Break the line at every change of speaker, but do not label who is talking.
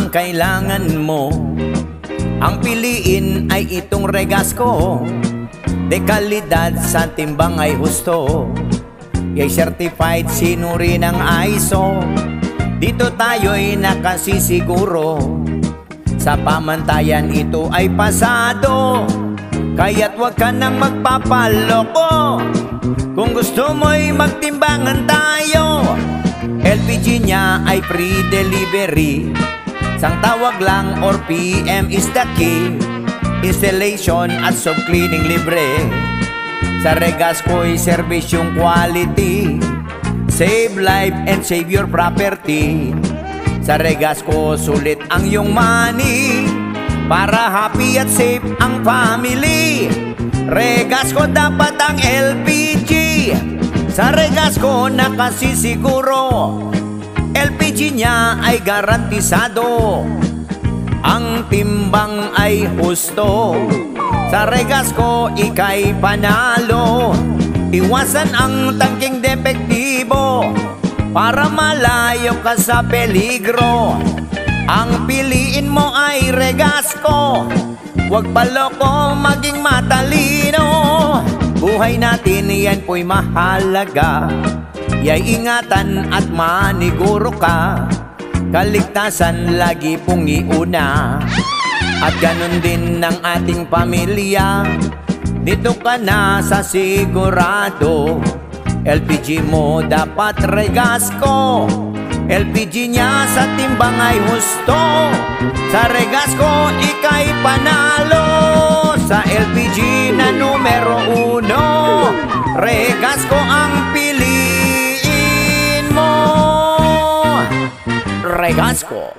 ang kailangan mo. Ang piliin ay itong Regasco, de kalidad sa timbang ay husto. Yay certified sinuri ng ISO. Dito tayo'y nakasisiguro, sa pamantayan ito ay pasado. Kaya't wag ka nang magpapaloko, kung gusto mo'y magtimbangan tayo. LPG niya ay free delivery, sang tawag lang or PM is the key. Installation at soap cleaning libre, sa Regasco'y service yung quality. Save life and save your property, sa Regasco sulit ang iyong money, para happy at safe ang family. Regasco dapat ang LPG, sa Regasco nakasisiguro. LPG niya ay garantisado, ang timbang ay husto. Sa Regasco ika'y panalo, iwasan ang tangking depektibo, para malayo ka sa peligro. Ang piliin mo ay Regasco, wag paloko, maging matalino. Buhay natin yan po'y mahalaga, yay ingatan at maniguro ka. Kaligtasan lagi pong iuna, at ganun din ng ating pamilya. Dito ka na sa sigurado, LPG mo dapat Regasco. LPG niya sa timbang ay husto, sa Regasco ika'y panalo. Sa LPG na numero 1, Regasco ang piliin mo. Regasco.